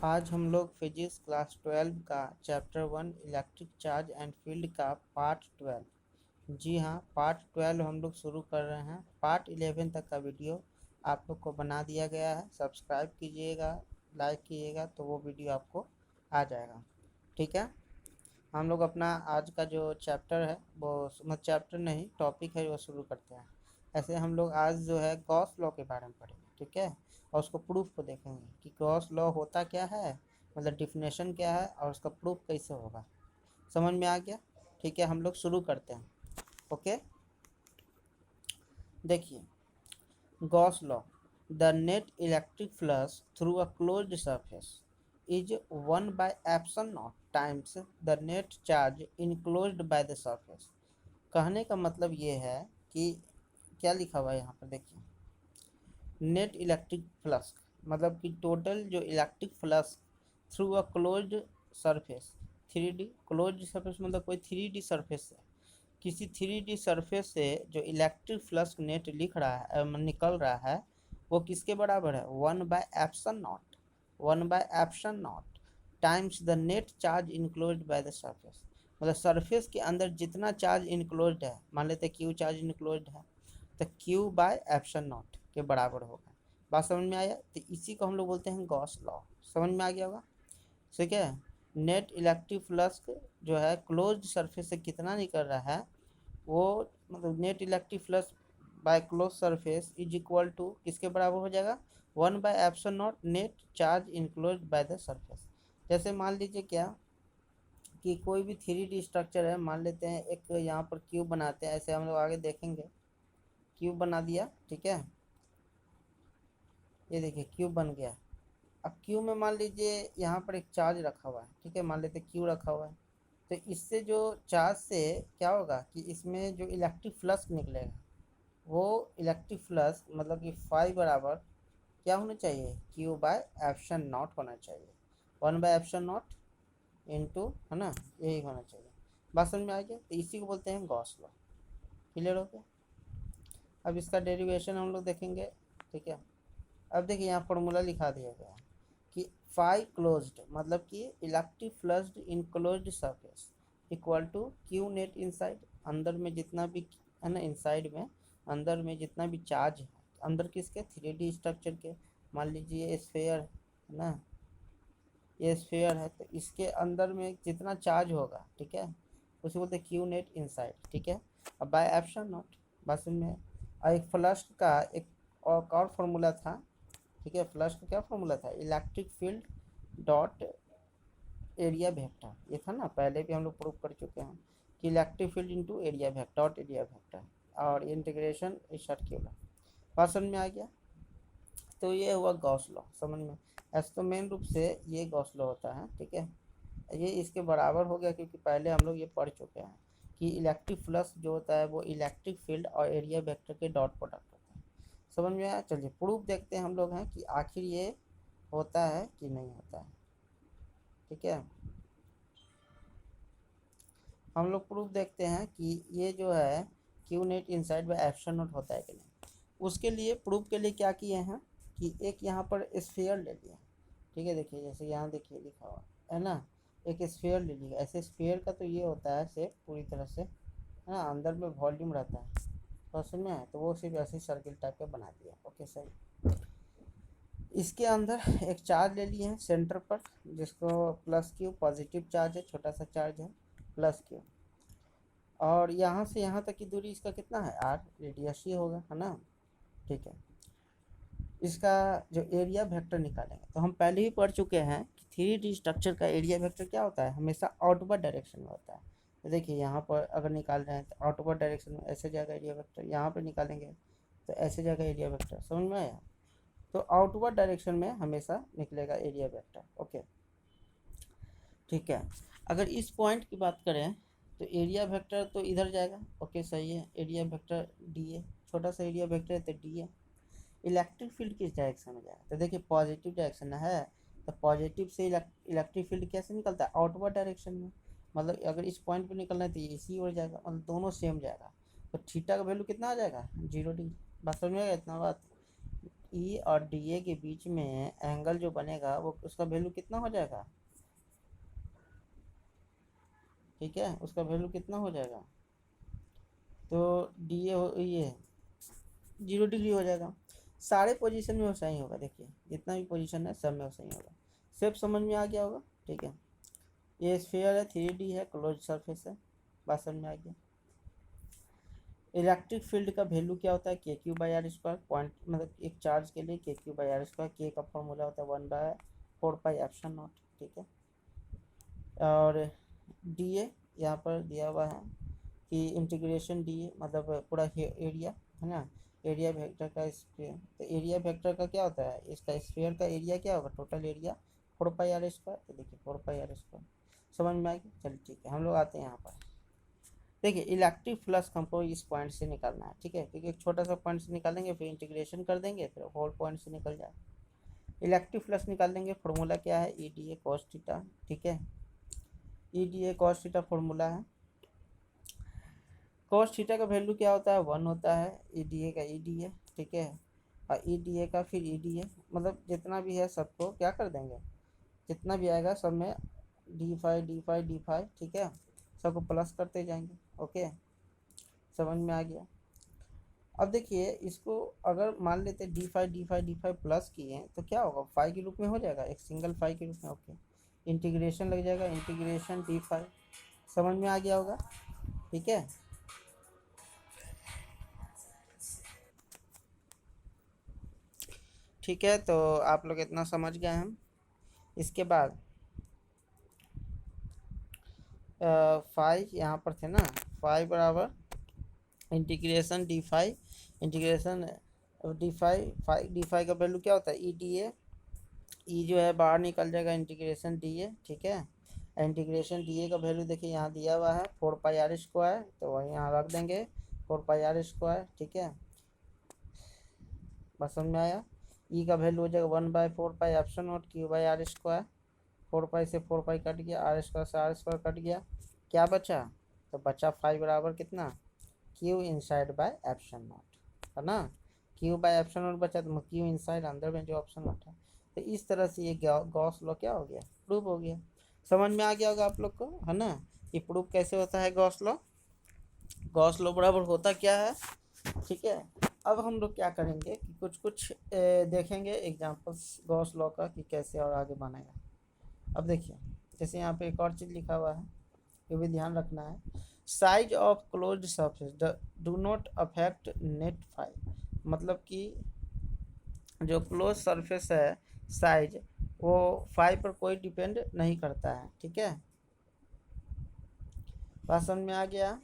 आज हम लोग फिजिक्स क्लास 12 का chapter 1 electric charge and field का पार्ट 12। जी हाँ, पार्ट 12 हम लोग शुरू कर रहे हैं। पार्ट 11 तक का वीडियो आप लोग को बना दिया गया है। सब्सक्राइब कीजिएगा, लाइक कीजिएगा तो वो वीडियो आपको आ जाएगा। ठीक है, हम लोग अपना आज का जो चैप्टर है वो मतलब चैप्टर नहीं टॉपिक है वो शुरू करते हैं। ऐसे हम लोग आज जो है गॉस लॉ के बारे में पढ़ेंगे, ठीक है, और उसको प्रूफ को देखेंगे कि गॉस लॉ होता क्या है, मतलब डिफिनेशन क्या है और उसका प्रूफ कैसे होगा। समझ में आ गया? ठीक है, हम लोग शुरू करते हैं। ओके, देखिए, Gauss law, the net electric flux through a closed surface is 1 by epsilon not times the net charge enclosed by the surface. कहने का मतलब ये है कि क्या लिखा हुआ है यहाँ पर, देखिए, नेट इलेक्ट्रिक फ्लक्स मतलब कि टोटल जो electric flux through a closed surface, 3D closed surface मतलब कोई 3D सरफेस है, किसी 3D सरफेस से जो इलेक्ट्रिक फ्लक्स नेट लिख रहा है निकल रहा है वो किसके बराबर है? 1/एप्सिलॉन naught times the net charge enclosed by the surface. मतलब सरफेस के अंदर जितना चार्ज इनक्लोज्ड है, मान लेते क्यू चार्ज इनक्लोज्ड है, तो Q/एप्सिलॉन नॉट के बराबर होगा। बात समझ में आया? तो इसी को हम लोग बोलते हैं गॉस लॉ। समझ में आ गया होगा? ठीक है, नेट इलेक्ट्रिक फ्लक्स जो है क्लोज्ड सरफेस से कितना निकल रहा है वो, मतलब net electric flux by close surface is equal to किसके बराबर हो जाएगा? 1/एप्सिलॉन naught net charge enclosed by the surface. जैसे मान लीजिए क्या कि कोई भी 3D स्ट्रक्चर है, मान लेते हैं एक यहाँ पर क्यूब बनाते हैं, ऐसे हम लोग आगे देखेंगे। क्यूब बना दिया, ठीक है, ये देखिए क्यूब बन गया। अब क्यू में मान लीजिए यहाँ पर एक चार्ज रखा हुआ है, ठीक है, मान लेते क्यू रखा हुआ है। तो इससे जो चार्ज से क्या होगा कि इसमें जो इलेक्ट्रिक फ्लक्स निकलेगा वो इलेक्ट्रिक फ्लक्स मतलब कि फाई बराबर क्या होना चाहिए? Q/एप्सिलॉन नॉट होना चाहिए। 1/एप्सिलॉन नॉट इंटू, है ना, यही होना चाहिए। बात समझ में आ गया? तो इसी को बोलते हैं गॉस लॉ। क्लियर हो गया? अब इसका डेरिवेशन हम लोग देखेंगे, ठीक है। अब देखिए यहाँ फॉर्मूला लिखा दिया गया है कि फाई क्लोज्ड मतलब कि electric flux enclosed surface equal to Q net inside, अंदर में जितना भी है ना, इनसाइड में अंदर में जितना भी चार्ज है, अंदर किसके? 3D स्ट्रक्चर के। मान लीजिए ये स्फेयर है ना, ये स्फेयर है, तो इसके अंदर में जितना चार्ज होगा, ठीक है, उसे बोलते हैं क्यू नेट इनसाइड, ठीक है। अब बाय एप्सिलॉन नॉट, बस में। और एक फ्लक्स का एक और फार्मूला था, ठीक है। फ्लक्स का क्या फार्मूला था? Electric field dot area vector, ये था ना, पहले भी हम लोग प्रूव कर चुके हैं कि electric field into area vector dot area vector, और इंटीग्रेशन इस सर्क्यूलर। बात समझ में आ गया? तो ये हुआ गॉस लॉ, समझ में। ऐसे तो मेन रूप से ये गॉस लॉ होता है, ठीक है। ये इसके बराबर हो गया क्योंकि पहले हम लोग ये पढ़ चुके हैं कि इलेक्ट्रिक फ्लक्स जो होता है वो इलेक्ट्रिक फील्ड और एरिया वेक्टर के डॉट प्रोडक्ट होता है। समझ में आया? चलिए प्रूफ देखते हैं हम लोग हैं कि आखिर ये होता है कि नहीं होता है, ठीक है। हम लोग प्रूफ देखते हैं कि ये जो है Q net inside by epsilon not होता है कि नहीं। उसके लिए प्रूफ के लिए क्या किए हैं कि एक यहाँ पर स्फीयर ले लिया, ठीक है। देखिए जैसे यहाँ देखिए लिखा हुआ है ना, एक स्फीयर ले लिया। ऐसे स्फीयर का तो ये होता है शेप पूरी तरह से, है ना, अंदर में वॉल्यूम रहता है, तो उसमें है तो वो सिर्फ ऐसे सर्किल टाइप का बना दिया। ओके सही। इसके अंदर एक चार्ज ले लिए हैं सेंटर पर, जिसको प्लस क्यू पॉजिटिव चार्ज है, छोटा सा चार्ज है प्लस क्यू। और यहाँ से यहाँ तक की दूरी इसका कितना है? आर, रेडियस ही होगा, है ना, ठीक है। इसका जो एरिया वेक्टर निकालेंगे तो हम पहले ही पढ़ चुके हैं कि 3D स्ट्रक्चर का एरिया वेक्टर क्या होता है? हमेशा आउटवर्ड डायरेक्शन में होता है। तो देखिए यहाँ पर अगर निकाल रहे हैं तो आउटवर्ड डायरेक्शन में ऐसे जाएगा एरिया वेक्टर, यहाँ पर निकालेंगे तो ऐसे जाएगा एरिया वेक्टर। समझ में आया? तो आउटवर्ड डायरेक्शन में हमेशा निकलेगा एरिया वेक्टर। ओके, ठीक है। अगर इस पॉइंट की बात करें तो एरिया वेक्टर तो इधर जाएगा। ओके सही है, एरिया वेक्टर डी है, छोटा सा एरिया वेक्टर है तो डी है। इलेक्ट्रिक फील्ड किस डायरेक्शन में जाएगा? तो देखिए पॉजिटिव डायरेक्शन है, तो पॉजिटिव से इलेक्ट्रिक फील्ड कैसे निकलता है? आउटवर्ड डायरेक्शन में। मतलब अगर इस पॉइंट पे निकलना है तो ये इसी ओर जाएगा, मतलब दोनों सेम जाएगा। तो थीटा का वैल्यू कितना आ जाएगा? 0 डिग्री। बात समझ में आएगा? इतना बात ई और डी ए के बीच में एंगल जो बनेगा वो उसका वैल्यू कितना हो जाएगा, ठीक है, उसका वैल्यू कितना हो जाएगा, तो डी ए ये 0 डिग्री हो जाएगा। सारे पोजीशन में वैसा ही होगा, देखिए जितना भी पोजीशन है सब में वैसा ही होगा। सिर्फ समझ में आ गया होगा, ठीक है। ये स्फीयर है, 3D है, क्लोज सरफेस है, बात समझ में आ गया। इलेक्ट्रिक फील्ड का वैल्यू क्या होता है, KQ/r², पॉइंट मतलब एक चार्ज के लिए KQ/r², के का फॉर्मूला होता है 1/4πε0, ठीक है। और डी ए यहाँ पर दिया हुआ है कि इंटीग्रेशन डी ए मतलब पूरा एरिया है ना, एरिया वेक्टर का स्क्वायर। तो एरिया वेक्टर का क्या होता है, इसका स्फीयर का एरिया क्या होगा, टोटल एरिया 4πr²। तो देखिए 4πr², समझ में आएगी। चलिए ठीक है, हम लोग आते हैं यहाँ पर। देखिए इलेक्ट्रिक फ्लक्स हमको इस पॉइंट से निकालना है, ठीक है, क्योंकि एक छोटा सा पॉइंट से निकालेंगे फिर इंटीग्रेशन कर देंगे फिर होल पॉइंट से निकल जाए। इलेक्ट्रिक फ्लक्स निकालेंगे, फॉर्मूला क्या है, E D A cos theta, ठीक है। E D A cos theta formula है। कॉस थीटा का वैल्यू क्या होता है, 1 होता है। ई डी ए का ई डी ए, ठीक है, और ई डी ए का फिर ई डी ए, मतलब जितना भी है सबको क्या कर देंगे, जितना भी आएगा सब में d5 ठीक है, सबको प्लस करते जाएंगे। ओके, समझ में आ गया। अब देखिए इसको अगर मान लेते d5 प्लस किए तो क्या होगा, फाइव के रूप में हो जाएगा, एक सिंगल फाइव के रूप में। ओके, इंटीग्रेशन लग जाएगा, इंटीग्रेशन d5, समझ में आ गया होगा, ठीक है। ठीक है, तो आप लोग इतना समझ गए हम। इसके बाद 5 यहाँ पर थे ना, 5 बराबर इंटीग्रेशन d5, इंटीग्रेशन d5 का वैल्यू क्या होता है, ई डी ए, ई जो है बाहर निकल जाएगा, इंटीग्रेशन डी ए, ठीक है। इंटीग्रेशन डी ए का वैल्यू देखिए यहाँ दिया हुआ है 4πr², तो वही यहाँ रख देंगे 4πr², ठीक है, बस समझ में आया। ई का वैल्यू हो जाएगा 1/4πε0 Q/r², 4π से 4π कट गया, r² से r² कट गया, क्या बचा, तो बचा 5 बराबर कितना, Q inside by epsilon not, है ना। Q बाय एप्सिलॉन नॉट बचा, तो Q इनसाइड अंदर में जो ऑप्शन नॉट है। तो इस तरह से ये गॉस लॉ क्या हो गया, प्रूव हो गया। समझ में आ गया होगा आप लोग को, है ना। ये प्रूव कैसे होता है गॉस लॉ, गॉस लॉ बराबर होता क्या है, ठीक है। अब हम लोग क्या करेंगे कि कुछ कुछ देखेंगे एग्जांपल्स गॉस लॉ का कि कैसे और आगे बनेगा। अब देखिए जैसे यहाँ पे एक और चीज़ लिखा हुआ है, ये भी ध्यान रखना है। Size of closed surface do not affect net phi, मतलब कि जो क्लोज सरफेस है साइज वो फाई पर कोई डिपेंड नहीं करता है, ठीक है, बात समझ में आ गया।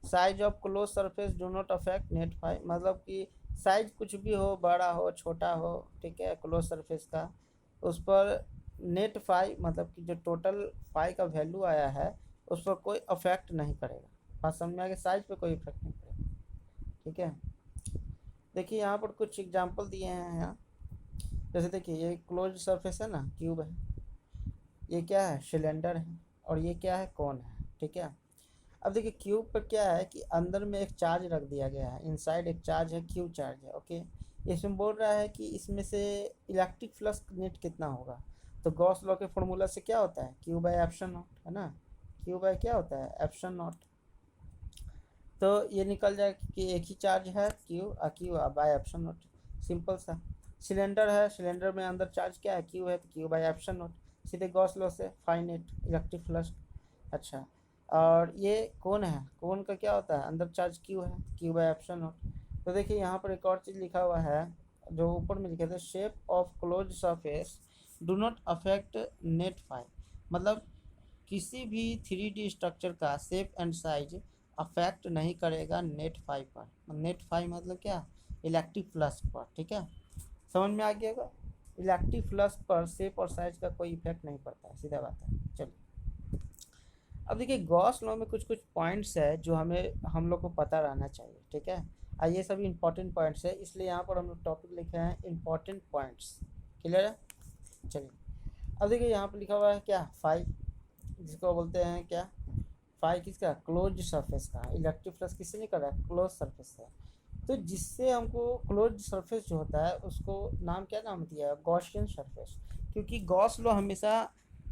Size of close surface do not affect net phi, मतलब कि साइज कुछ भी हो, बड़ा हो छोटा हो, ठीक है, क्लोज सरफेस का, उस पर नेट फाई मतलब कि जो टोटल फाई का वैल्यू आया है उस पर कोई अफेक्ट नहीं करेगा। बात समझ में आ गया, साइज पे कोई इफेक्ट नहीं करेगा, ठीक है। देखिए यहाँ पर कुछ एग्जांपल दिए हैं यहाँ, जैसे देखिए ये क्लोज सरफेस है ना, क्यूब है, ये क्या है, सिलेंडर है, और ये क्या है, कोन है, ठीक है। अब देखिए क्यूब पर क्या है कि अंदर में एक चार्ज रख दिया गया है, इनसाइड एक चार्ज है, क्यू चार्ज है, ओके। इसमें बोल रहा है कि इसमें से इलेक्ट्रिक फ्लक्स नेट कितना होगा, तो गॉस लॉ के फॉर्मूला से क्या होता है, क्यू बाय एप्सिलॉन नॉट, है ना, क्यू बाय क्या होता है, एप्सिलॉन नॉट। तो ये निकल जाएगा कि एक ही चार्ज है, Q by epsilon not, simple सा। सिलेंडर है, सिलेंडर में अंदर चार्ज क्या है, क्यू है, तो क्यू बाय एप्सिलॉन नॉट, सीधे गॉस लॉ से फाइनेट इलेक्ट्रिक फ्लक्स। अच्छा, और ये कौन है, कौन का क्या होता है, अंदर चार्ज क्यू है, क्यू बाय एप्सिलॉन नॉट। तो देखिए यहाँ पर एक और चीज़ लिखा हुआ है, जो ऊपर में लिखा था, shape of close surface do not affect net phi, मतलब किसी भी 3D स्ट्रक्चर का शेप एंड साइज अफेक्ट नहीं करेगा नेट फाई पर। नेट फाई मतलब क्या, इलेक्ट्रिक फ्लक्स पर, ठीक है, समझ में आ गया होगा। इलेक्ट्रिक फ्लक्स पर शेप और साइज का कोई इफेक्ट नहीं पड़ता है, सीधा बात है। चलिए अब देखिए गॉस लॉ में कुछ कुछ पॉइंट्स है जो हमें हम लोग को पता रहना चाहिए, ठीक है। ये सभी इंपॉर्टेंट पॉइंट्स है, इसलिए यहाँ पर हम लोग टॉपिक लिखे हैं इंपॉर्टेंट पॉइंट्स, क्लियर है। चलिए अब देखिए यहाँ पर लिखा हुआ है क्या, फाई, जिसको बोलते हैं क्या, फाई किसका, क्लोज सरफेस का। इलेक्ट्रिक फ्लक्स किससे निकल रहा है, क्लोज सरफेस से। तो जिससे हमको क्लोज सरफेस जो होता है उसको नाम क्या नाम दिया है, गॉसियन सरफेस, क्योंकि गॉस लॉ हमेशा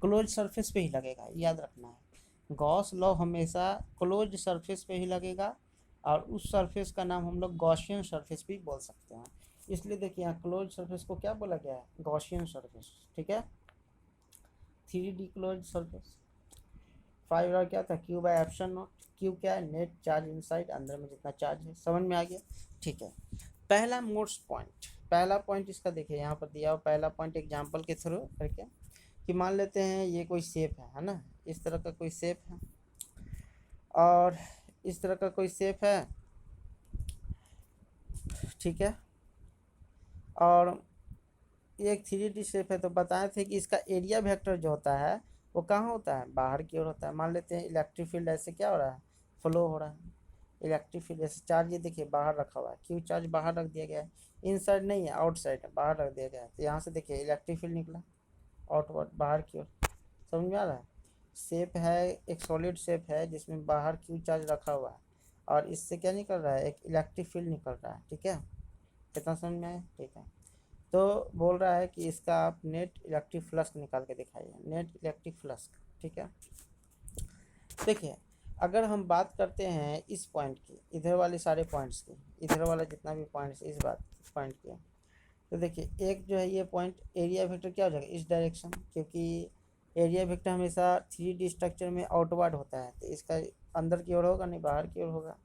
क्लोज सरफेस पे ही लगेगा, याद रखना है। गॉस लॉ हमेशा क्लोज सरफेस पे ही लगेगा, और उस सरफेस का नाम हम लोग गॉसियन सरफेस भी बोल सकते हैं। इसलिए देखिए यहाँ क्लोज सरफेस को क्या बोला गया है, गॉसियन सरफेस, ठीक है। 3D close surface. 5 और क्या था, Q by epsilon not. Q क्या है, नेट चार्ज इनसाइड, अंदर में जितना चार्ज है, समझ में आ गया, ठीक है। पहला मोस्ट पॉइंट, पहला पॉइंट इसका देखिए यहाँ पर दिया हो, पहला पॉइंट एग्जांपल के थ्रू करके, कि मान लेते हैं ये कोई शेप है ना, इस तरह का कोई शेप है, और इस तरह का कोई शेप है, ठीक है। और ये एक 3D शेप है, तो बताए थे कि इसका एरिया वेक्टर जो होता है वो कहाँ होता है, बाहर की ओर होता है। मान लेते हैं इलेक्ट्रिक फील्ड ऐसे क्या हो रहा है, फ्लो हो रहा है। इलेक्ट्रिक फील्ड जैसे चार्ज, ये देखिए बाहर रखा हुआ है, क्यू चार्ज बाहर रख दिया गया है, इनसाइड नहीं है, आउटसाइड है, बाहर रख दिया गया है। तो यहाँ से देखिए इलेक्ट्रिक फील्ड निकला आउटवर्ड, बाहर की ओर, समझ में आ रहा है। शेप है, एक सॉलिड शेप है जिसमें बाहर क्यू चार्ज रखा हुआ है, और इससे क्या निकल रहा है, एक इलेक्ट्रिक फील्ड निकल रहा है, ठीक है। कितना समझ में आया, ठीक है। तो बोल रहा है कि इसका आप नेट इलेक्ट्रिक फ्लक्स निकाल के दिखाइए, नेट इलेक्ट्रिक फ्लक्स, ठीक है। देखिए अगर हम बात करते हैं इस पॉइंट की, इधर वाले सारे पॉइंट्स की, इधर वाला जितना भी पॉइंट्स इस बात पॉइंट की, तो देखिए एक जो है ये पॉइंट, एरिया वेक्टर क्या हो जाएगा, इस डायरेक्शन, क्योंकि एरिया वेक्टर हमेशा 3D स्ट्रक्चर में आउटवर्ड होता है, तो इसका अंदर की ओर होगा नहीं, बाहर की ओर होगा,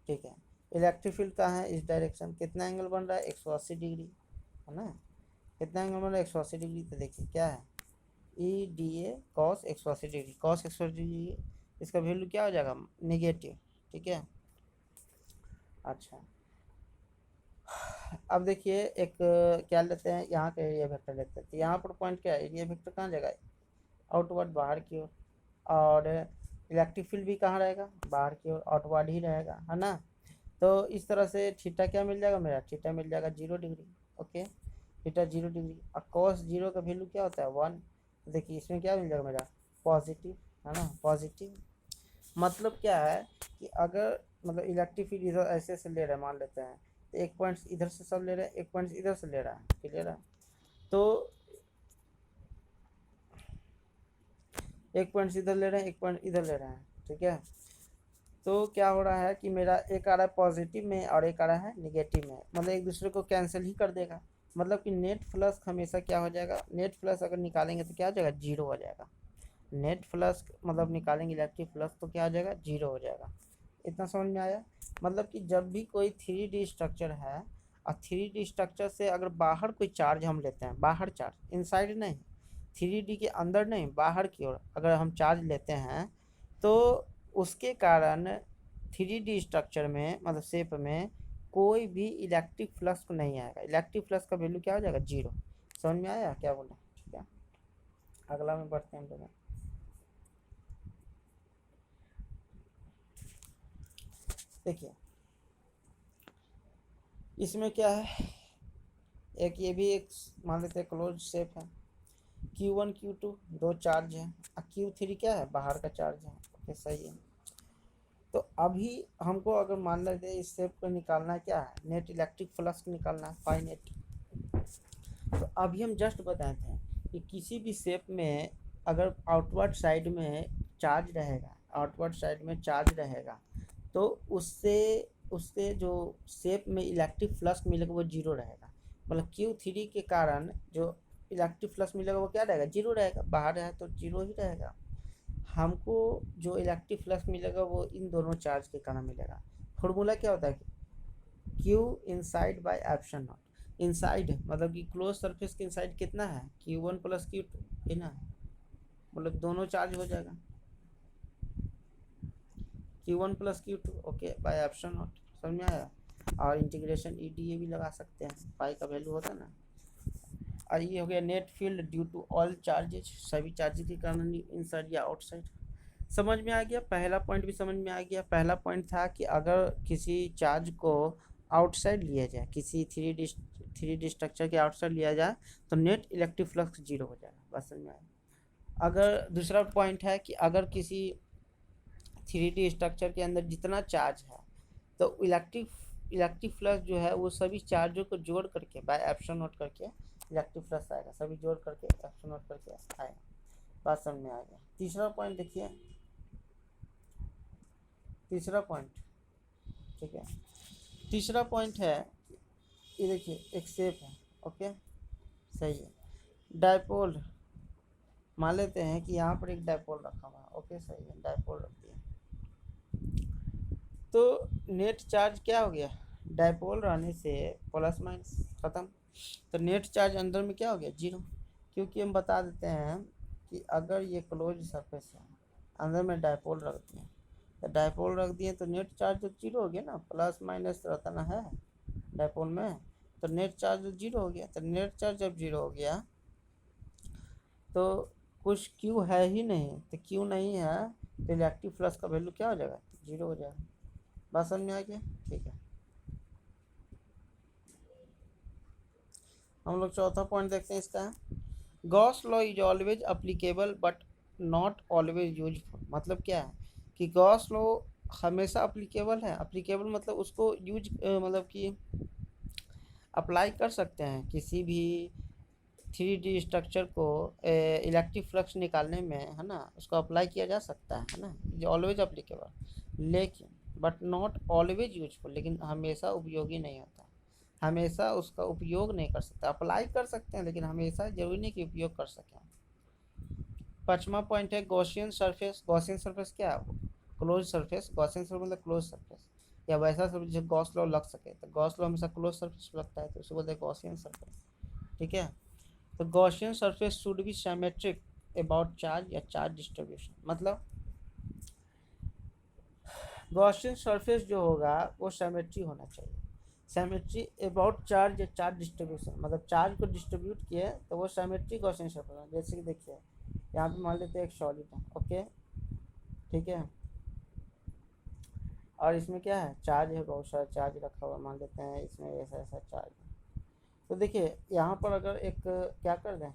ठीक है। इलेक्ट्रिक फील्ड कहाँ है, इस डायरेक्शन, कितना एंगल बन रहा है, 180 डिग्री, है ना। कितना एंगल बन रहा है, 180 डिग्री। तो देखिए क्या है, E D A cos 180 degree, cos 180 degree, इसका वैल्यू क्या हो जाएगा, नेगेटिव, ठीक है। अच्छा अब देखिए एक क्या लेते हैं, यहाँ का एरिया वेक्टर लेते हैं, तो यहाँ पर पॉइंट क्या है, एरिया वेक्टर कहाँ जाएगा, आउटवर्ड, बाहर की ओर, और इलेक्ट्रिक फील्ड भी कहाँ रहेगा, बाहर की ओर, आउटवर्ड ही रहेगा, है ना। तो इस तरह से थीटा क्या मिल जाएगा, मेरा थीटा मिल जाएगा 0 डिग्री, ओके। थीटा 0 डिग्री, और कॉस जीरो का वैल्यू क्या होता है, 1। तो देखिए इसमें क्या मिल जाएगा मेरा, पॉजिटिव, है ना, पॉजिटिव। मतलब क्या है कि अगर मतलब इलेक्ट्रिक फील्ड इधर ऐसे से ले रहे हैं, मान लेते हैं, तो एक पॉइंट इधर से सब ले रहे हैं, एक पॉइंट इधर से ले रहा है, क्लियर है। तो एक पॉइंट इधर ले रहे हैं, एक पॉइंट इधर ले रहे हैं, ठीक है। तो क्या हो रहा है कि मेरा एक आ रहा है पॉजिटिव में और एक आ रहा है निगेटिव में, मतलब एक दूसरे को कैंसिल ही कर देगा। मतलब कि नेट फ्लक्स हमेशा क्या हो जाएगा, नेट फ्लक्स अगर निकालेंगे तो क्या हो जाएगा, जीरो हो जाएगा। नेट फ्लक्स मतलब निकालेंगे इलेक्ट्रिक फ्लक्स तो क्या हो जाएगा, जीरो हो जाएगा। इतना समझ में आया। मतलब कि जब भी कोई 3D स्ट्रक्चर है, और 3D स्ट्रक्चर से अगर बाहर कोई चार्ज हम लेते हैं, बाहर चार्ज, इनसाइड नहीं, 3D के अंदर नहीं, बाहर की ओर अगर हम चार्ज लेते हैं, तो उसके कारण 3D स्ट्रक्चर में मतलब शेप में कोई भी इलेक्ट्रिक फ्लक्स को नहीं आएगा। इलेक्ट्रिक फ्लक्स का वैल्यू क्या हो जाएगा, जीरो। समझ में आया क्या बोला, ठीक है। अगला में बढ़ते हैं हम लोग। देखिए इसमें क्या है, एक ये भी एक मान लेते हैं क्लोज शेप है, Q1 Q2 दो चार्ज है, और Q3 क्या है, बाहर का चार्ज है, ओके सही है। तो अभी हमको अगर मान लेते हैं इस शेप को निकालना है, क्या है, नेट इलेक्ट्रिक फ्लक्स निकालना है, फाई नेट। तो अभी हम जस्ट बताए थे कि किसी भी शेप में अगर आउटवर्ड साइड में चार्ज रहेगा, आउटवर्ड साइड में चार्ज रहेगा, तो उससे उससे जो शेप में इलेक्ट्रिक फ्लक्स मिलेगा वो जीरो रहेगा। मतलब Q3 के कारण जो इलेक्ट्रिक फ्लक्स मिलेगा वो क्या रहेगा, जीरो रहेगा, बाहर है तो जीरो ही रहेगा। हमको जो इलेक्ट्रिक फ्लक्स मिलेगा वो इन दोनों चार्ज के कारण मिलेगा। फॉर्मूला क्या होता है, Q inside by epsilon not. Inside मतलब कि क्लोज सरफेस के इनसाइड कितना है, Q1 प्लस Q2 है ना, मतलब दोनों चार्ज हो जाएगा, Q1 plus Q2 okay by epsilon not. समझ में आया। और इंटीग्रेशन EDA भी लगा सकते हैं, पाई का वैल्यू होता है ना। और ये हो गया net field due to all charges, सभी चार्जेज के कारण इनसाइड या आउटसाइड। समझ में आ गया, पहला पॉइंट भी समझ में आ गया। पहला पॉइंट था कि अगर किसी चार्ज को आउटसाइड लिया जाए, किसी 3D स्ट्रक्चर के आउटसाइड लिया जाए, तो नेट इलेक्ट्रिक फ्लक्स जीरो हो जाएगा, बस समझ में आया। अगर दूसरा पॉइंट है कि अगर किसी 3D स्ट्रक्चर के अंदर जितना चार्ज है, तो इलेक्ट्रिक इलेक्ट्रिक फ्लक्स जो है वो सभी चार्जों को जोड़ करके बाय एप्सिलॉन नॉट करके इलेक्ट्रिक फ्लक्स आएगा, सभी जोड़ करके एप्सिलॉन नॉट करके आएगा। बात समझ में आ गया। तीसरा पॉइंट देखिए, तीसरा पॉइंट, ठीक है, तीसरा पॉइंट है, ये देखिए एक शेप है, ओके सही है, डायपोल मान लेते हैं कि यहाँ पर एक डायपोल रखा हुआ है, ओके सही है, डायपोल रख दिया, तो नेट चार्ज क्या हो गया, डायपोल रहने से प्लस माइनस खत्म, तो नेट चार्ज अंदर में क्या हो गया, जीरो, क्योंकि हम बता देते हैं कि अगर ये क्लोज सरफेस है, अंदर में डायपोल रख दिए, तो डायपोल रख दिए तो नेट चार्ज तो जीरो हो गया ना, प्लस माइनस रहता ना है डायपोल में, तो नेट चार्ज तो जीरो हो गया, तो नेट चार्ज जब जीरो हो गया तो कुछ क्यू है ही नहीं, तो क्यू नहीं है तो इलेक्ट्रिक फ्लक्स का वैल्यू क्या हो जाएगा, जीरो हो जाएगा। बात समझ में आ गया, ठीक है। हम लोग चौथा पॉइंट देखते हैं इसका, Gauss law is always applicable but not always useful, मतलब क्या है कि गॉस लॉ हमेशा अप्लीकेबल है, अप्लीकेबल मतलब उसको यूज मतलब कि अप्लाई कर सकते हैं किसी भी 3D स्ट्रक्चर को इलेक्ट्रिक फ्लक्स निकालने में, है ना, उसको अप्लाई किया जा सकता है ना, ये ऑलवेज अप्लीकेबल, लेकिन बट नॉट ऑलवेज यूजफुल, लेकिन हमेशा उपयोगी नहीं होता, हमेशा उसका उपयोग नहीं कर सकते, अप्लाई कर सकते हैं लेकिन हमेशा जरूरी नहीं कि उपयोग कर सकें। पांचवा पॉइंट है गॉसियन सरफेस, गॉसियन सरफेस क्या है, क्लोज सरफेस, गॉसियन सरफेस मतलब क्लोज सरफेस, या वैसा सरफेस जो गॉस लॉ लग सके, तो गॉस लॉ हमेशा क्लोज सरफेस लगता है तो उसे बोलते हैं गॉसियन सरफेस, ठीक है। तो Gaussian surface should be symmetric about charge या चार्ज डिस्ट्रीब्यूशन, मतलब गॉसियन सरफेस जो होगा वो सिमेट्री होना चाहिए, सिमेट्री अबाउट चार्ज या चार्ज डिस्ट्रीब्यूशन, मतलब चार्ज को डिस्ट्रीब्यूट किए तो वो सिमेट्री गॉसियन सरफेस, जैसे कि देखिए यहाँ पे मान लेते हैं एक सॉलिड है, ओके ठीक है, और इसमें क्या है, चार्ज है, बहुत सारा चार्ज रखा हुआ, मान लेते हैं इसमें ऐसा ऐसा चार्ज है, तो देखिए यहाँ पर अगर एक क्या कर दें,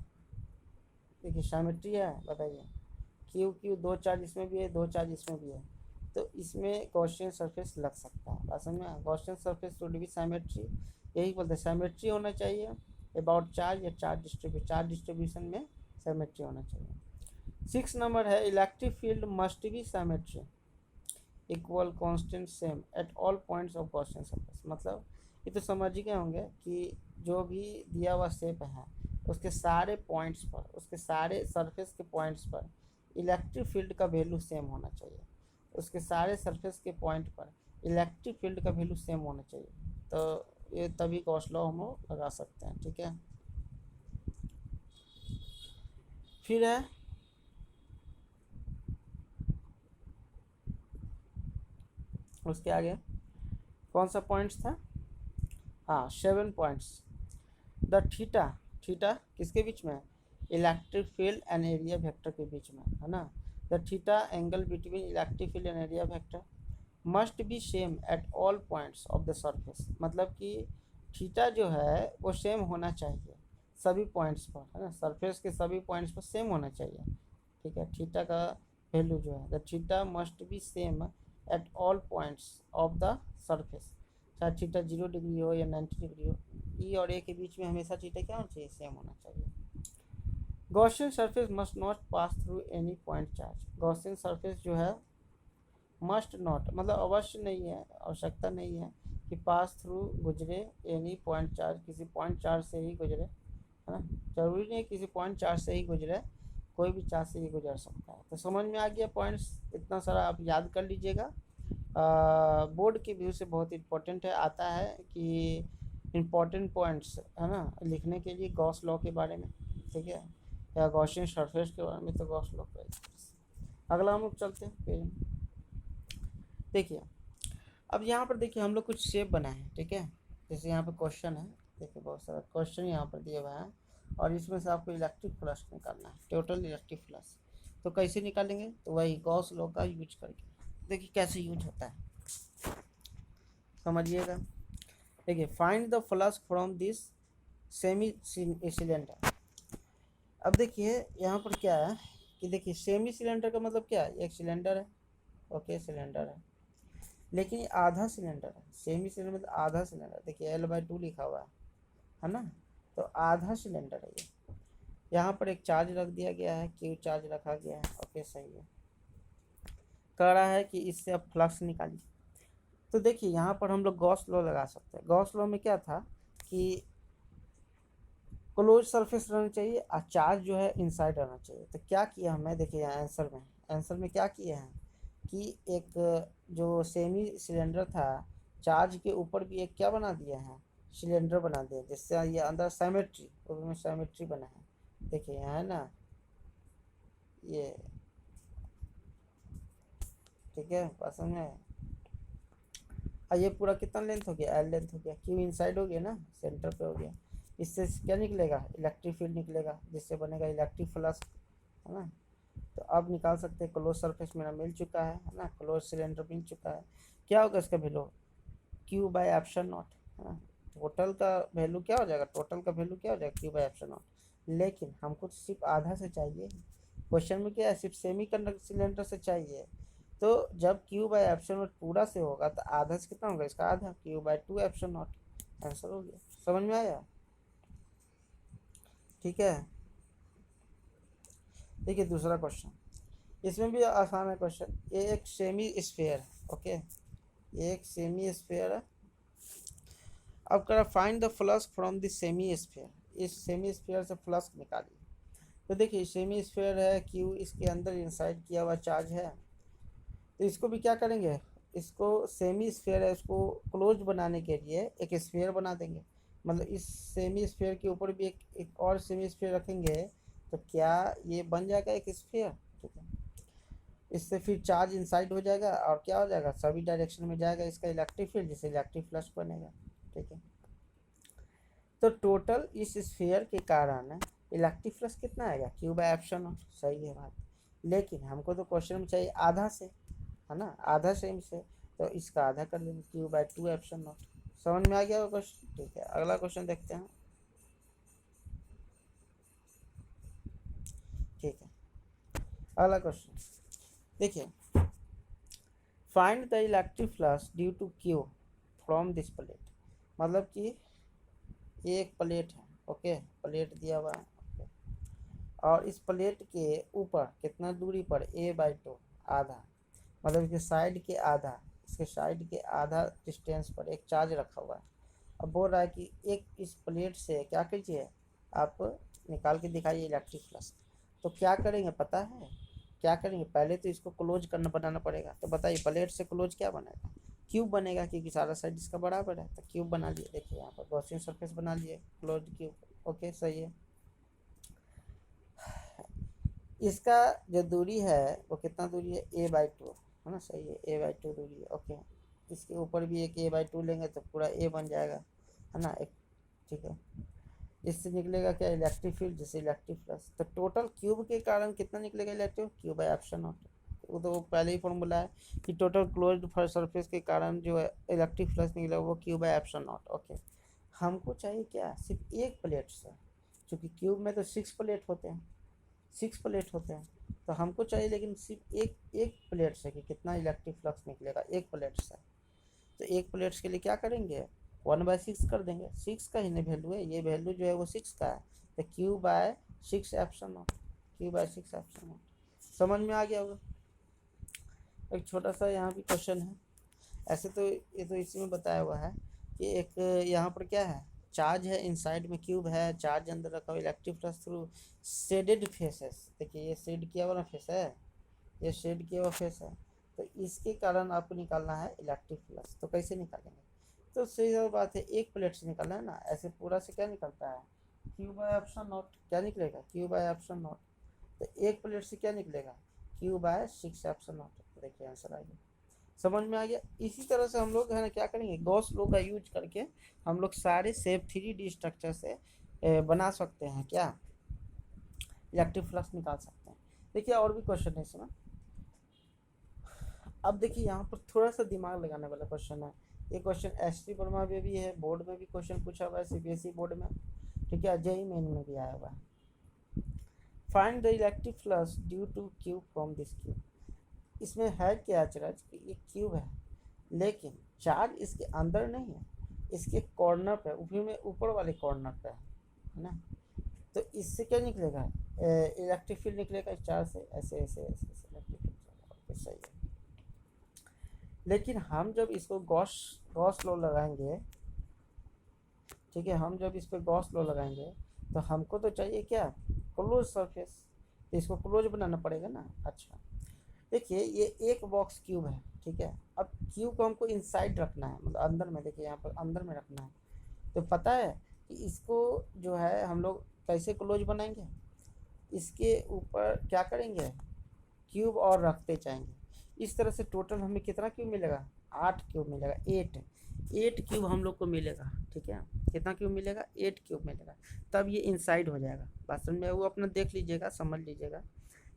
देखिए सिमेट्री है, बताइए क्यू क्यू, दो चार्ज इसमें भी है, दो चार्ज इसमें भी है, तो इसमें गॉसियन सरफेस लग सकता है, बात समझ में, Gaussian surface should be symmetry, यही बोलते हैं सिमेट्री होना चाहिए अबाउट चार्ज या चार्ज डिस्ट्रीब्यूशन में सिमेट्री होना चाहिए। 6 नंबर है electric field must be symmetry equal constant same at all points of Gaussian surface, मतलब ये तो समझ ही गए होंगे कि जो भी दिया हुआ शेप है उसके सारे पॉइंट्स पर, उसके सारे सरफेस के पॉइंट्स पर इलेक्ट्रिक फील्ड का वैल्यू सेम होना चाहिए, उसके सारे सरफेस के पॉइंट पर इलेक्ट्रिक फील्ड का वैल्यू सेम होना चाहिए, तो ये तभी गॉस लॉ हम लोग लगा सकते हैं, ठीक है। फिर है उसके आगे कौन सा पॉइंट्स था, हाँ 7 पॉइंट्स, द थीटा, थीटा किसके बीच में है, electric field and area vector के बीच में, है ना, the theta angle between electric field and area vector must be same at all points of the surface, मतलब कि थीटा जो है वो सेम होना चाहिए सभी पॉइंट्स पर, है ना, सरफेस के सभी पॉइंट्स पर सेम होना चाहिए, ठीक है, थीटा का वैल्यू जो है, the theta must be same at all points of the surface, चाहे थीटा 0 डिग्री हो या 90 डिग्री हो, ई और ए के बीच में हमेशा थीटा क्या होना चाहिए, सेम होना चाहिए। Gaussian surface must not pass through any point charge, Gaussian surface जो है मस्ट नॉट मतलब अवश्य नहीं है, आवश्यकता नहीं है कि पास थ्रू गुजरे एनी पॉइंट चार्ज, किसी पॉइंट चार्ज से ही गुजरे, है ना, जरूरी नहीं किसी पॉइंट चार्ज से ही गुजरे, कोई भी चार्ज से ही गुजर सकता है। तो समझ में आ गया पॉइंट्स, इतना सारा आप याद कर लीजिएगा, बोर्ड के व्यू से बहुत इंपॉर्टेंट है, आता है कि इम्पॉर्टेंट पॉइंट्स, है ना, लिखने के लिए गॉस लॉ के बारे में, ठीक है, या गॉसियन सरफेस के बारे में, तो गॉस लॉ का। अगला हम लोग चलते हैं पेज में, देखिए अब यहाँ पर देखिए हम लोग कुछ शेप बनाए हैं, ठीक है, जैसे यहाँ पर क्वेश्चन है, देखिए बहुत सारा क्वेश्चन यहाँ पर दिया हुआ है, और इसमें से आपको इलेक्ट्रिक फ्लक्स निकालना है, टोटल इलेक्ट्रिक फ्लक्स, तो कैसे निकालेंगे, तो वही गॉस लॉ का यूज करके, देखिए कैसे यूज होता है, समझिएगा। देखिए find the flux from this semi cylinder, अब देखिए यहाँ पर क्या है कि देखिए सेमी सिलेंडर का मतलब क्या है, एक सिलेंडर है, ओके सिलेंडर है, लेकिन ये आधा सिलेंडर है, सेमी सिलेंडर मतलब आधा सिलेंडर। देखिए L/2 लिखा हुआ है ना, तो आधा सिलेंडर है ये। यहाँ पर एक चार्ज रख दिया गया है, क्यू चार्ज रखा गया है। ओके सही है। कह रहा है कि इससे अब फ्लक्स निकालिए। तो देखिए यहाँ पर हम लोग गॉस लॉ लगा सकते हैं। गॉस लॉ में क्या था कि क्लोज सरफेस रहना चाहिए और चार्ज जो है इनसाइड रहना चाहिए। तो क्या किया हमने, देखिए यहाँ आंसर में क्या किए हैं कि एक जो सेमी सिलेंडर था, चार्ज के ऊपर भी एक क्या बना दिया है, सिलेंडर बना दिया, जिससे ये अंदर साइमेट्री बना है। देखिए यहाँ है ना ये, ठीक है पसंद है। और ये पूरा कितना लेंथ हो गया, L लेंथ हो गया, क्यू इनसाइड हो गया ना, सेंटर पे हो गया। इससे क्या निकलेगा, इलेक्ट्रिक फील्ड निकलेगा, जिससे बनेगा इलेक्ट्रिक फ्लक्स, है ना। तो अब निकाल सकते हैं, क्लोज सरफेस मेरा मिल चुका है ना, क्लोज सिलेंडर मिल चुका है। क्या होगा इसका वैल्यू, Q/ε0, है ना। टोटल का वैल्यू क्या हो जाएगा, टोटल का वैल्यू क्या हो जाएगा, Q/ε0। लेकिन हमको तो सिर्फ आधा से चाहिए, क्वेश्चन में क्या है, सिर्फ सेमी कंडक्टर सिलेंडर से चाहिए। तो जब Q/ε0 पूरा से होगा तो आधा से कितना होगा, इसका आधा, Q/2ε0। आंसर हो गया, समझ में आया। ठीक है। देखिए दूसरा क्वेश्चन, इसमें भी आसान है क्वेश्चन। ये एक सेमी स्फेयर है, ओके, ये एक सेमी स्फेयर है। अब करा find the flux from the semi sphere, इस सेमी स्फेयर से फ्लक्स निकालिए। तो देखिए सेमी स्फेयर है, क्यू इसके अंदर इंसाइड किया हुआ चार्ज है। तो इसको भी क्या करेंगे, इसको सेमी स्फेयर है, इसको क्लोज बनाने के लिए एक स्फेयर बना देंगे। मतलब इस सेमी स्फेयर के ऊपर भी एक और सेमी स्फेयर रखेंगे, तो क्या ये बन जाएगा एक स्फेयर। ठीक है, इससे फिर चार्ज इनसाइड हो जाएगा और क्या हो जाएगा, सभी डायरेक्शन में जाएगा इसका इलेक्ट्रिक फील्ड, जिससे इलेक्ट्रिक फ्लक्स बनेगा। ठीक है, तो टोटल इस स्फीयर के कारण इलेक्ट्रिक फ्लक्स कितना आएगा, Q/ε0। सही है बात, लेकिन हमको तो क्वेश्चन में चाहिए आधा से, है ना, आधा सेम से। तो इसका आधा कर लेंगे, Q/2ε0। समझ में आ गया क्वेश्चन। ठीक है, अगला क्वेश्चन देखते हैं। ठीक है, अगला क्वेश्चन देखिए, find the electric flux due to Q from this plate. मतलब कि एक प्लेट है, ओके, प्लेट दिया हुआ है, ओके, और इस प्लेट के ऊपर कितना दूरी पर, A/2 आधा, मतलब इसके साइड के आधा, इसके साइड के आधा डिस्टेंस पर एक चार्ज रखा हुआ है। अब बोल रहा है कि एक इस प्लेट से क्या कीजिए, आप निकाल के दिखाइए इलेक्ट्रिक फ्लक्स। तो क्या करेंगे पता है, क्या करेंगे, पहले तो इसको क्लोज करना बनाना पड़ेगा। तो बताइए प्लेट से क्लोज क्या बनेगा, क्यूब बनेगा, क्योंकि सारा साइड इसका बराबर है। तो क्यूब बना लिए, देखिए यहाँ पर गॉसियन सरफेस बना लिए, क्लोज क्यूब। ओके सही है। इसका जो दूरी है वो कितना दूरी है, A/2, है ना, सही है, A/2 दूरी है। ओके, इसके ऊपर भी एक A/2 लेंगे तो पूरा A बन जाएगा, है ना एक। ठीक है, इससे निकलेगा क्या, इलेक्ट्रिक फील्ड, जैसे इलेक्ट्रिक फ्लक्स। तो टोटल क्यूब के कारण कितना निकलेगा इलेक्ट्रिक, Q/ε0। वो तो पहले ही फॉर्मूला है कि टोटल क्लोज्ड सरफेस के कारण जो है इलेक्ट्रिक फ्लक्स निकलेगा वो Q/ε0। ओके, हमको चाहिए क्या, सिर्फ एक प्लेट से, क्योंकि क्यूब में तो 6 प्लेट होते हैं। तो हमको चाहिए लेकिन सिर्फ एक एक प्लेट से कि कितना इलेक्ट्रिक फ्लक्स निकलेगा एक प्लेट से। तो एक प्लेट्स के लिए क्या करेंगे, 1/6 कर देंगे, 6 का ही नहीं वैल्यू है, ये वैल्यू जो है वो 6 का है। तो Q/6ε0, Q/6ε0। समझ में आ गया होगा। एक छोटा सा यहाँ भी क्वेश्चन है। ऐसे तो ये तो इसी में बताया हुआ है कि एक यहाँ पर क्या है, चार्ज है, इनसाइड में क्यूब है, चार्ज अंदर रखा हुआ, electric flux through shaded faces. देखिए ये शेड किया हुआ फेस है, ये शेड किया हुआ फेस है। तो इसके कारण आपको निकालना है इलेक्ट्रिक फ्लक्स। तो कैसे निकालेंगे, तो सही बात है, एक प्लेट से निकालना है ना, ऐसे पूरा से क्या निकलता है, Q/ε0। क्या निकलेगा, Q/ε0। तो एक प्लेट से क्या निकलेगा, Q/6ε0। देखिए आंसर आ गया, समझ में आ गया। इसी तरह से हम लोग है ना क्या करेंगे, गॉस लॉ का यूज करके हम लोग सारे सेप 3D स्ट्रक्चर से बना सकते हैं क्या, इलेक्ट्रिक फ्लक्स निकाल सकते हैं। देखिए और भी क्वेश्चन है इसमें। अब देखिए यहाँ पर थोड़ा सा दिमाग लगाने वाला क्वेश्चन है। ये क्वेश्चन S.T. वर्मा में भी है, बोर्ड में भी क्वेश्चन पूछा हुआ है, CBSE बोर्ड में। ठीक है, JEE मेन में भी आया हुआ है। Find the electric flux due two cube from this cube. इसमें है क्या अचरज कि एक क्यूब है, लेकिन चार्ज इसके अंदर नहीं है, इसके कॉर्नर पे, ऊपर वाले कॉर्नर पे है ना। तो इससे क्या निकलेगा, इलेक्ट्रिक फील्ड निकलेगा इस चार्ज से, ऐसे ऐसे ऐसे ऐसे इलेक्ट्रिक फील्ड। सही है। लेकिन हम जब इसको गॉस गॉस लॉ लगाएंगे, ठीक है, हम जब इस पर गॉस लॉ लगाएंगे तो हमको तो चाहिए क्या, क्लोज सरफेस, तो इसको क्लोज बनाना पड़ेगा ना। अच्छा, देखिए ये एक बॉक्स क्यूब है, ठीक है। अब क्यूब को हमको इनसाइड रखना है, मतलब अंदर में, देखिए यहाँ पर अंदर में रखना है। तो पता है कि इसको जो है हम लोग कैसे क्लोज बनाएंगे, इसके ऊपर क्या करेंगे, क्यूब और रखते जाएंगे। इस तरह से टोटल हमें कितना क्यूब मिलेगा, 8 क्यूब मिलेगा, 8 क्यूब हम लोग को मिलेगा, ठीक है। कितना क्यूब मिलेगा, 8 क्यूब मिलेगा। तब ये इनसाइड हो जाएगा। बात समझ में, वो अपना देख लीजिएगा, समझ लीजिएगा।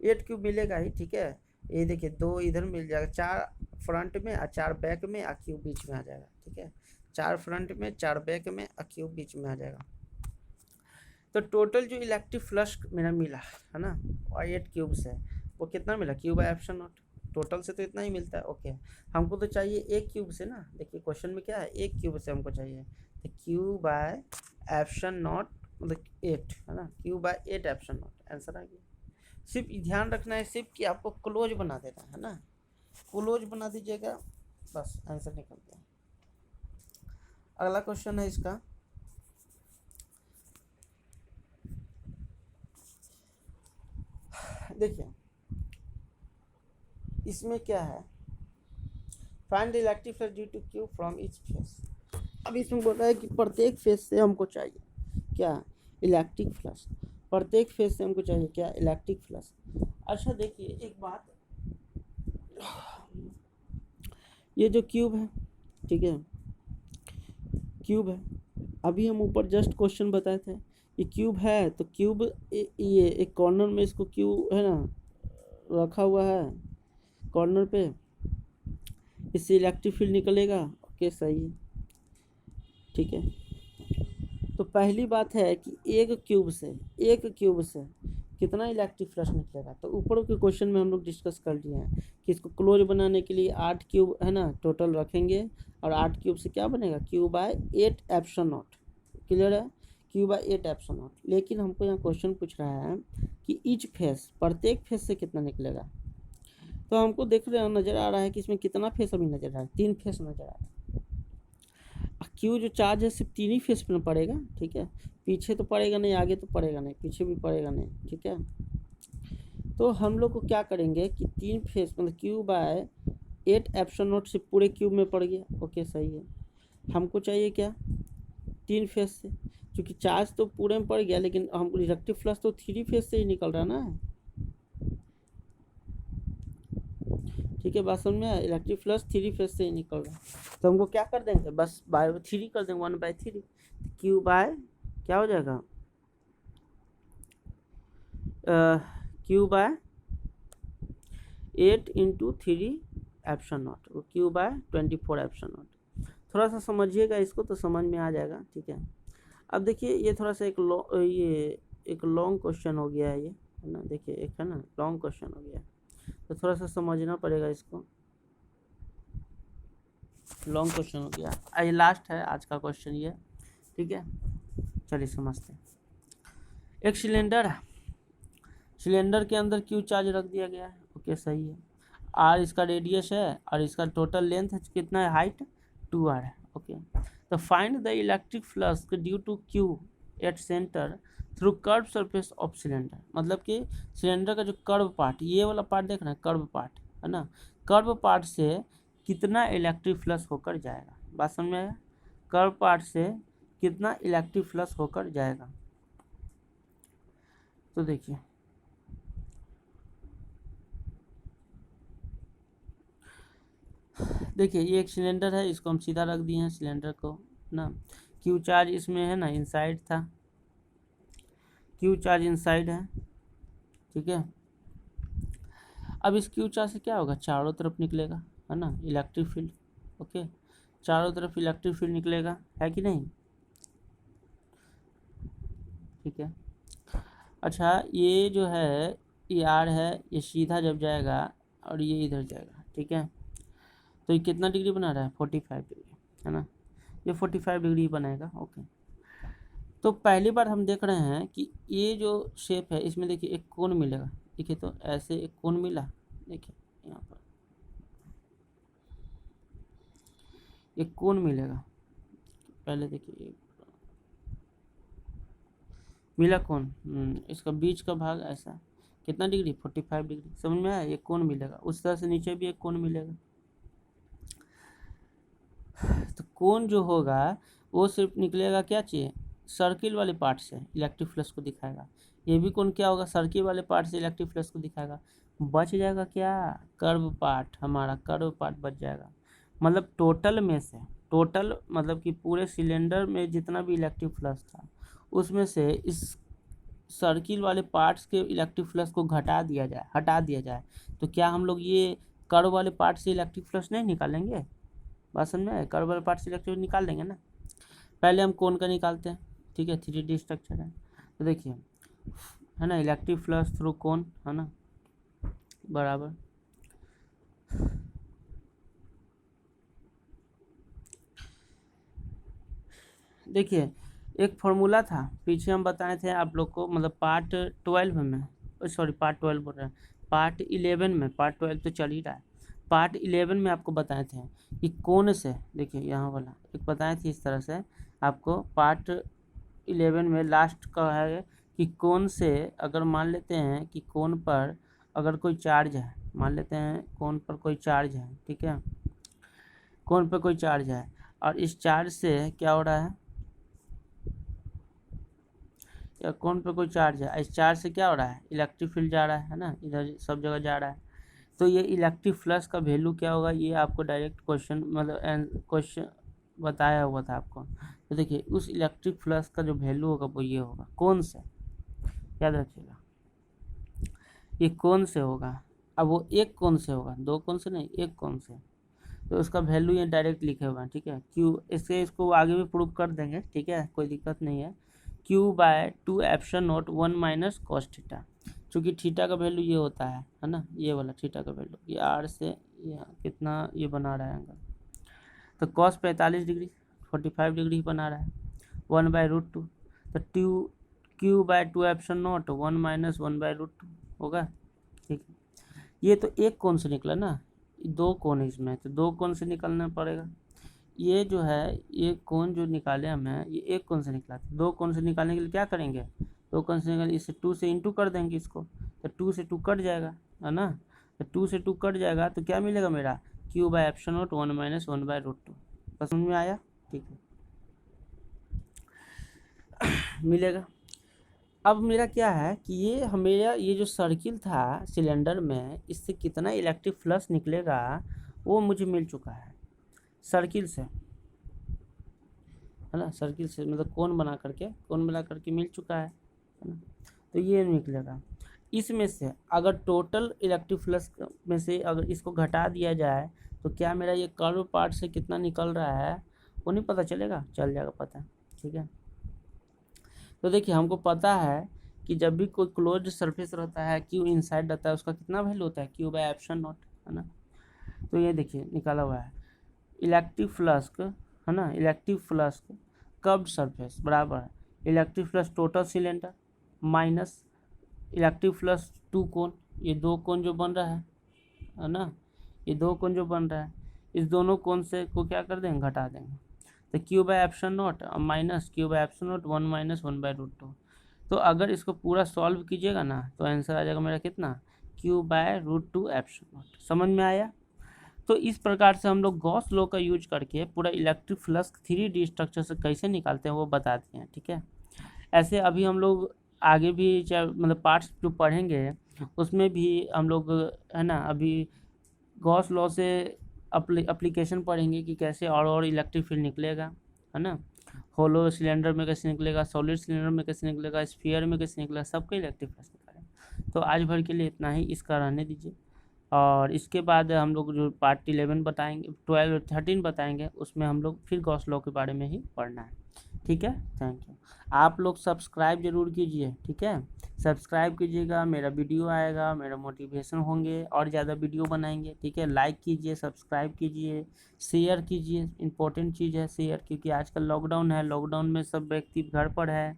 8 क्यूब मिलेगा ही, ठीक है। ये देखिए 2 इधर मिल जाएगा, 4 फ्रंट में और 4 बैक में, और क्यूब बीच में आ जाएगा, ठीक है। 4 फ्रंट में, 4 बैक में, और क्यूब बीच में आ जाएगा। तो टोटल जो इलेक्ट्रिक फ्लक्स मेरा मिला है ना, और 8 क्यूब से वो कितना मिला, Q by epsilon not. Total से तो इतना ही मिलता है। ओके, हमको तो चाहिए एक क्यूब से ना। देखिए क्वेश्चन में क्या है, एक क्यूब से हमको चाहिए, तो क्यू बाय एप्सिलॉन नॉट मतलब 8 है ना, Q by 8 epsilon naught, answer आ गया। सिर्फ ध्यान रखना है सिर्फ कि आपको क्लोज बना देना है ना, क्लोज बना दीजिएगा, बस आंसर निकल गया। अगला क्वेश्चन है इसका, देखिए इसमें क्या है, find the electric flux due to Q from each face. अब इसमें बोल रहा है कि प्रत्येक फेस से हमको चाहिए क्या, इलेक्ट्रिक फ्लक्स। प्रत्येक फेस से हमको चाहिए क्या, इलेक्ट्रिक फ्लक्स। अच्छा देखिए एक बात, ये जो क्यूब है, ठीक है, क्यूब है, अभी हम ऊपर जस्ट क्वेश्चन बताए थे, ये क्यूब है तो क्यूब ये एक कॉर्नर में इसको क्यूब है ना रखा हुआ है कॉर्नर पे, इससे इलेक्ट्रिक फील्ड निकलेगा। ओके सही है, ठीक है। तो पहली बात है कि एक क्यूब से कितना इलेक्ट्रिक फ्लक्स निकलेगा। तो ऊपर के क्वेश्चन में हम लोग डिस्कस कर लिए हैं कि इसको क्लोज बनाने के लिए 8 क्यूब है ना टोटल रखेंगे, और 8 क्यूब से क्या बनेगा, Q by 8 epsilon naught. Clear है, क्यू बाय 8 एप्सिलॉन नॉट। लेकिन हमको यहाँ क्वेश्चन पूछ रहा है कि ईच फेस, प्रत्येक फेस से कितना निकलेगा। तो हमको देख रहे हैं, नज़र आ रहा है कि इसमें कितना फेस अभी नज़र आ रहा है, 3 फेस नज़र आ रहा है। क्यू जो चार्ज है सिर्फ 3 ही फेस में पड़ेगा, ठीक है, पीछे तो पड़ेगा नहीं, आगे तो पड़ेगा नहीं, पीछे भी पड़ेगा नहीं, ठीक है। तो हम लोग को क्या करेंगे कि 3 फेस मतलब क्यू बाय 8 एप्सिलॉन नॉट से पूरे क्यूब में पड़ गया। ओके सही है। हमको चाहिए क्या, 3 फेस से, क्योंकि चार्ज तो पूरे में पड़ गया, लेकिन हमको इलेक्ट्रिक फ्लक्स तो 3 फेस से ही निकल रहा ना, ठीक है। बात समझ में, इलेक्ट्रिक फ्लक्स 3 फेस से ही निकल रहा है। तो हमको क्या कर देंगे, बस बाय 3 कर देंगे, 1/3। क्यू बाय क्या हो जाएगा, Q by 8 into 3 epsilon naught, वो क्यू बाय 24 एप्सिलॉन नॉट। थोड़ा सा समझिएगा इसको तो समझ में आ जाएगा, ठीक है। अब देखिए ये थोड़ा सा एक लॉन्ग क्वेश्चन हो गया है ये, है ना। देखिए एक है ना लॉन्ग क्वेश्चन हो गया, तो थोड़ा सा समझना पड़ेगा इसको, लॉन्ग क्वेश्चन हो गया। ये लास्ट है आज का क्वेश्चन ये, ठीक है। चलिए समझते हैं। एक सिलेंडर है, सिलेंडर के अंदर क्यू चार्ज रख दिया गया है। ओके सही है। आर इसका रेडियस है और इसका टोटल लेंथ कितना है, हाइट 2r है। ओके, तो find the electric flux due to Q at centre through curve surface of cylinder. मतलब कि सिलेंडर का जो कर्व पार्ट, ये वाला पार्ट देख रहे हैं, कर्व पार्ट है ना, कर्व पार्ट से कितना इलेक्ट्रिक फ्लक्स होकर जाएगा। बात समझ में आया, कर्व पार्ट से कितना इलेक्ट्रिक फ्लक्स होकर जाएगा। तो देखिए ये एक सिलेंडर है, इसको हम सीधा रख दिए हैं सिलेंडर को ना। क्यू चार्ज इसमें है ना इनसाइड था, क्यू चार्ज इनसाइड है, ठीक है। अब इस क्यू चार्ज से क्या होगा, चारों तरफ निकलेगा है ना इलेक्ट्रिक फील्ड। ओके, चारों तरफ इलेक्ट्रिक फील्ड निकलेगा, है कि नहीं, ठीक है। अच्छा ये जो है ये आर है, ये सीधा जब जाएगा और ये इधर जाएगा, ठीक है। तो ये कितना डिग्री बना रहा है, 45 डिग्री, है ना, ये 45 डिग्री बनाएगा। ओके, तो पहली बार हम देख रहे हैं कि ये जो शेप है इसमें देखिए एक कोण मिलेगा। देखिए तो ऐसे एक कोण मिला, देखिए यहाँ पर एक कोण मिलेगा। पहले देखिए मिला कोण, इसका बीच का भाग ऐसा कितना डिग्री, 45 डिग्री, समझ में आया, एक कोण मिलेगा। उस तरह से नीचे भी एक कोण मिलेगा। तो कोण जो होगा वो सिर्फ निकलेगा क्या चाहिए, सर्किल वाले पार्ट से इलेक्ट्रिक फ्लक्स को दिखाएगा। ये भी कोण क्या होगा, सर्किल वाले पार्ट से इलेक्ट्रिक फ्लक्स को दिखाएगा। बच जाएगा क्या, कर्व पार्ट, हमारा कर्व पार्ट बच जाएगा। मतलब टोटल में से, टोटल मतलब कि पूरे सिलेंडर में जितना भी इलेक्ट्रिक फ्लक्स था उसमें से इस सर्किल वाले पार्ट्स के इलेक्ट्रिक फ्लक्स को हटा दिया जाए तो क्या हम लोग ये कर्व वाले पार्ट से इलेक्ट्रिक फ्लक्स नहीं निकालेंगे। बात समझ में आए, कर्व वाले पार्ट से इलेक्ट्रिक निकाल देंगे ना। पहले हम कोण का निकालते हैं, ठीक है, 3D स्ट्रक्चर है। तो देखिए, है ना, इलेक्ट्रिक फ्लक्स थ्रू कोण, है ना, बराबर देखिए एक फॉर्मूला था पीछे हम बताए थे आप लोग को, मतलब पार्ट 12 में, सॉरी पार्ट 12 बोल रहे हैं, पार्ट 11 में, पार्ट 12 तो चल ही रहा है। पार्ट 11 में आपको बताए थे कि कोण से, देखिए यहाँ वाला एक बताए थे इस तरह से आपको। पार्ट 11 में लास्ट का है कि कोण से अगर मान लेते हैं कि कोण पर अगर कोई चार्ज है, मान लेते हैं कोण पर कोई चार्ज है, ठीक है, कोण पर कोई चार्ज है और इस चार्ज से क्या हो रहा है, या कोण पे कोई चार्ज है, इस चार्ज से क्या हो रहा है, इलेक्ट्रिक फील्ड जा रहा है ना, इधर सब जगह जा रहा है। तो ये इलेक्ट्रिक फ्लक्स का वैल्यू क्या होगा, ये आपको डायरेक्ट क्वेश्चन मतलब क्वेश्चन बताया हुआ था आपको। तो देखिए उस इलेक्ट्रिक फ्लक्स का जो वैल्यू होगा वो ये होगा, कौन से, याद रखिएगा ये कौन से होगा। अब वो एक कौन से होगा, दो कौन से नहीं, एक कौन से, तो उसका वैल्यू ये डायरेक्ट लिखे हुए हैं, ठीक है। क्यू, इसको आगे भी प्रूव कर देंगे, ठीक है, कोई दिक्कत नहीं है। Q/2 epsilon not 1 minus cos theta, चूँकि थीटा का वैल्यू ये होता है ना, ये वाला थीटा का वैल्यू, ये आर से ये कितना ये बना रहा है एंगल, तो कॉस 45 डिग्री 45 डिग्री बना रहा है, 1/√2, तो Q/2 एप्सिलॉन नॉट 1 माइनस 1/√2 होगा, ठीक है। ये तो एक कोण से निकला ना, दो कोण इसमें, तो दो कोण से निकलना पड़ेगा। ये जो है ये कोण जो निकाले हमें, ये एक कोण से निकला था, दो कोण से निकालने के लिए क्या करेंगे, दो कोण से निकाल, इसे 2 से इंटू कर देंगे इसको, तो 2 से 2 कट जाएगा, है ना, तो 2 से 2 कट जाएगा तो क्या मिलेगा मेरा, Q/एप्सिलॉन नॉट 1 माइनस 1/√2। समझ में आया, ठीक है, मिलेगा। अब मेरा क्या है कि ये मेरा ये जो सर्किल था सिलेंडर में, इससे कितना इलेक्ट्रिक फ्लक्स निकलेगा वो मुझे मिल चुका है सर्किल से, है ना, सर्किल से मतलब कोण बना करके मिल चुका है ना। तो ये निकलेगा। इसमें से अगर टोटल इलेक्ट्रिक फ्लक्स में से अगर इसको घटा दिया जाए तो क्या मेरा ये कर्व पार्ट से कितना निकल रहा है वो नहीं पता चलेगा, चल जाएगा पता, ठीक है। तो देखिए हमको पता है कि जब भी कोई क्लोज्ड सरफेस रहता है, क्यू इनसाइड रहता है, उसका कितना वैल्यू होता है, Q/एप्सिलॉन नॉट, है ना। तो ये देखिए निकाला हुआ है इलेक्ट्रिक फ्लक्स, है ना, इलेक्ट्रिक फ्लक्स कर्व्ड सरफेस बराबर है electric flux total cylinder minus electric flux 2 कोण, ये दो कोण जो बन रहा है ना, ये दो कोण जो बन रहा है, इस दोनों कोण से को क्या कर देंगे, घटा देंगे, तो Q/एप्सिलॉन नॉट माइनस Q/एप्सिलॉन नॉट 1 माइनस 1/√2। तो अगर इसको पूरा सॉल्व कीजिएगा ना तो आंसर आ जाएगा मेरा कितना, Q/√2 एप्सिलॉन नॉट। समझ में आया। तो इस प्रकार से हम लोग गॉस लॉ का यूज करके पूरा इलेक्ट्रिक फ्लक्स 3D स्ट्रक्चर से कैसे निकालते हैं वो बताते हैं, ठीक है। ऐसे अभी हम लोग आगे भी चाहे मतलब पार्ट्स जो पढ़ेंगे उसमें भी हम लोग, है ना, अभी गॉस लॉ से एप्लीकेशन पढ़ेंगे कि कैसे और इलेक्ट्रिक फील्ड निकलेगा, है ना, होलो सिलेंडर में कैसे निकलेगा, सॉलिड सिलेंडर में कैसे निकलेगा, स्फीयर में कैसे निकलेगा, सबका इलेक्ट्रिक फ्लक्स निकालेंगे। तो आज भर के लिए इतना ही, इसका रहने दीजिए। और इसके बाद हम लोग जो पार्ट 11 बताएंगे, 12 13 बताएंगे, उसमें हम लोग फिर गॉस लॉ के बारे में ही पढ़ना है। ठीक है, थैंक यू। आप लोग सब्सक्राइब जरूर कीजिए, ठीक है, सब्सक्राइब कीजिएगा, मेरा वीडियो आएगा, मेरा मोटिवेशन होंगे और ज़्यादा वीडियो बनाएंगे, ठीक है। लाइक कीजिए, सब्सक्राइब कीजिए, शेयर कीजिए, इम्पोर्टेंट चीज़ है शेयर, क्योंकि आजकल लॉकडाउन है, लॉकडाउन में सब व्यक्ति घर पर है,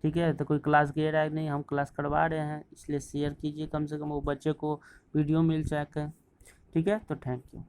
ठीक है, तो कोई क्लास ले रहा है नहीं, हम क्लास करवा रहे हैं, इसलिए शेयर कीजिए, कम से कम वो बच्चे को वीडियो मिल सके, ठीक है। तो थैंक यू।